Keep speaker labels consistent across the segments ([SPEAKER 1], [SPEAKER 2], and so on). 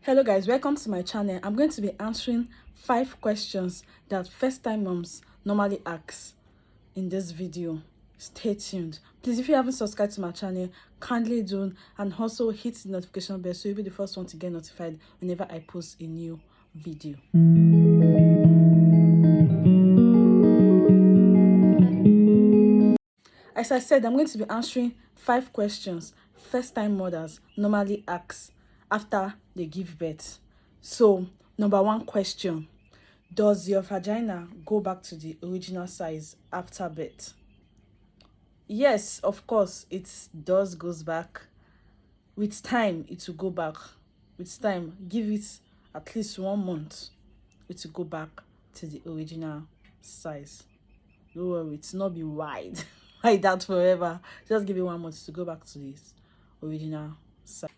[SPEAKER 1] Hello guys, welcome to my channel. I'm going to be answering 5 questions that first-time moms normally ask in this video. Stay tuned. Please, if you haven't subscribed to my channel, kindly do, and also hit the notification bell so you'll be the first one to get notified whenever I post a new video. As I said, I'm going to be answering 5 questions first-time mothers normally ask after they give birth. So, number 1 question: does your vagina go back to the original size after birth? Yes, of course, it does goes back. With time, it will go back. With time, give it at least 1 month, it will go back to the original size. Don't worry, it's not be wide like that forever. Just give it 1 month to go back to its original size.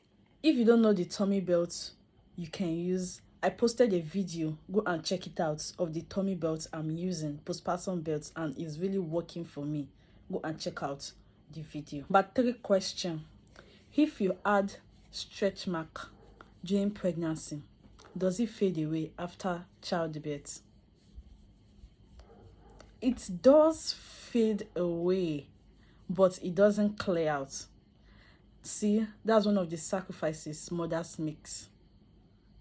[SPEAKER 1] If you don't know the tummy belt you can use, I posted a video, go and check it out, of the tummy belt I'm using, postpartum belts, and it's really working for me. Go and check out the video. But 3 question: if you add stretch mark during pregnancy, does it fade away after childbirth? It does fade away, but it doesn't clear out. See, that's one of the sacrifices mothers make.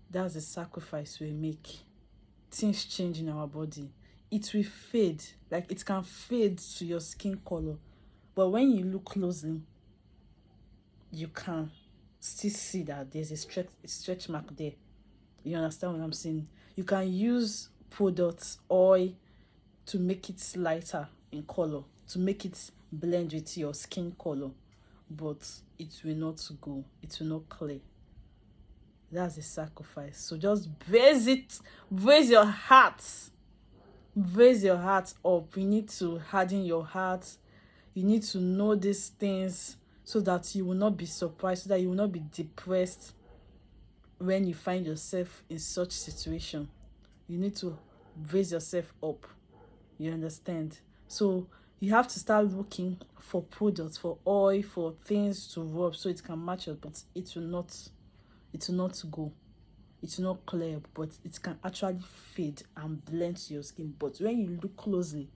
[SPEAKER 1] That's the sacrifice we make. Things change in our body. It will fade, like it can fade to your skin color, but when you look closely, you can still see that there's a stretch mark there. You understand what I'm saying? You can use products, oil, to make it lighter in color, to make it blend with your skin color, but it will not go, it will not clear. That's a sacrifice. So just brace it, brace your heart up. You need to harden your heart. You need to know these things so that you will not be surprised, so that you will not be depressed when you find yourself in such situation. You need to brace yourself up. You understand? So you have to start looking for products, for oil, for things to rub so it can match up, but it will not go. It will not clear up, but it can actually fade and blend to your skin. But when you look closely,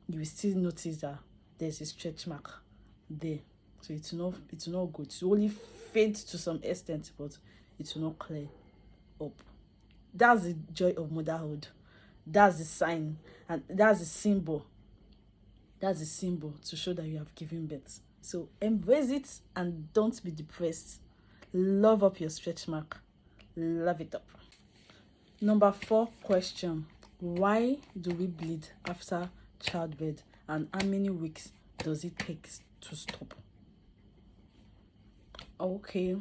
[SPEAKER 1] you will still notice that there's a stretch mark there. So it will not go. It will only fade to some extent, but it will not clear up. That's the joy of motherhood. That's the sign, and that's the symbol. That's the symbol to show that you have given birth. So embrace it and don't be depressed. Love up your stretch mark. Love it up. Number 4 question: why do we bleed after childbirth, and how many weeks does it take to stop? Okay,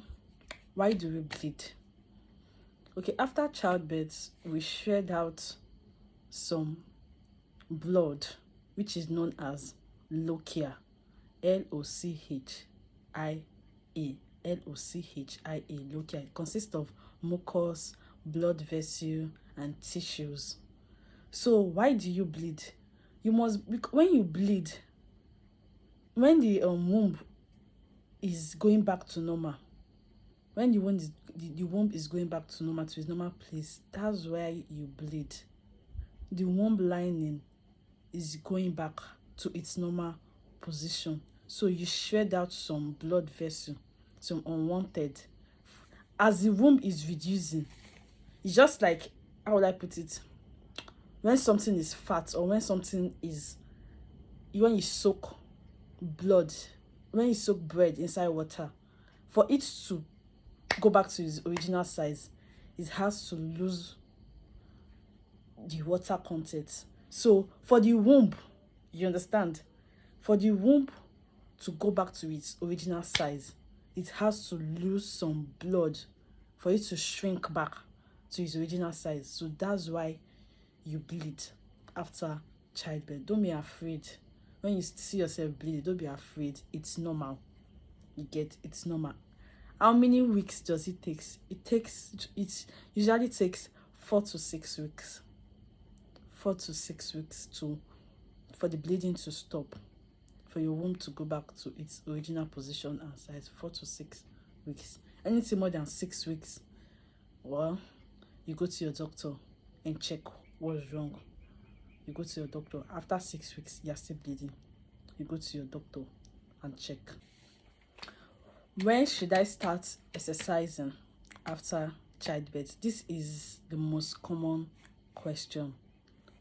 [SPEAKER 1] why do we bleed? Okay, after childbirth, we shed out some blood, which is known as lochia. Lochia. Lochia. It consists of mucus, blood vessel, and tissues. So why do you bleed? You must, when you bleed, when the womb is going back to normal, when the womb is going back to normal, to its normal place, that's why you bleed. The womb lining is going back to its normal position, so you shed out some blood vessel, some unwanted. As the womb is reducing, it's just like, how would I put it, when something is fat, or when something is, when you soak blood, when you soak bread inside water, for it to go back to its original size, it has to lose the water content. So for the womb, you understand, for the womb to go back to its original size, it has to lose some blood for it to shrink back to its original size. So that's why you bleed after childbirth. Don't be afraid. When you see yourself bleeding, don't be afraid. It's normal. You get, it's normal. How many weeks does it take? It usually takes 4 to 6 weeks. 4 to 6 weeks for the bleeding to stop, for your womb to go back to its original position and size. 4 to 6 weeks. Anything more than 6 weeks, Well, you go to your doctor and check what's wrong. You go to your doctor. After 6 weeks, you're still bleeding. You go to your doctor and check. When should I start exercising after childbirth? This is the most common question.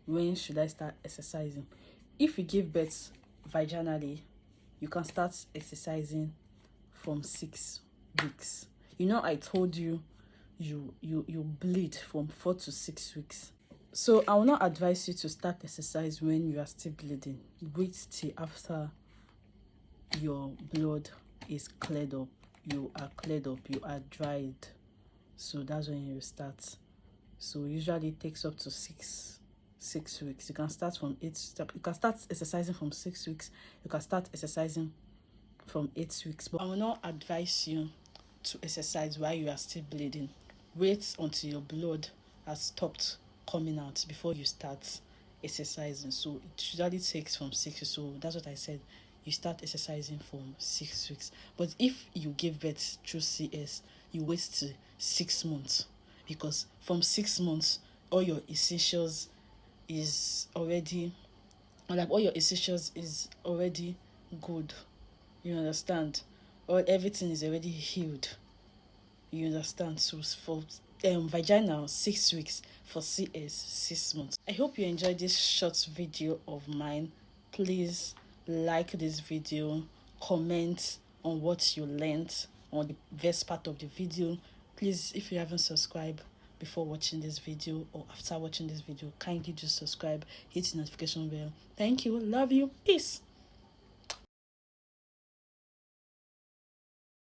[SPEAKER 1] When should I start exercising? If you give birth vaginally, you can start exercising from 6 weeks. You know, I told you you bleed from 4 to 6 weeks. So I will not advise you to start exercise when you are still bleeding. Wait till after your blood is cleared up, you are cleared up, you are dried. So that's when you start. So usually it takes up to six weeks. You can start from 8. You can start exercising from 6 weeks. You can start exercising from 8 weeks. But I will not advise you to exercise while you are still bleeding. Wait until your blood has stopped coming out before you start exercising. So it usually takes from 6 weeks. So that's what I said. You start exercising from 6 weeks. But if you give birth through CS, you wait till 6 months, because from 6 months all your essentials is already good. You understand? Or everything is already healed. You understand? So for vaginal 6 weeks, for CS 6 months. I hope you enjoyed this short video of mine. Please like this video, comment on what you learned on the best part of the video. Please, if you haven't subscribed before watching this video or after watching this video, kindly just subscribe, hit the notification bell. Thank you, love you, peace.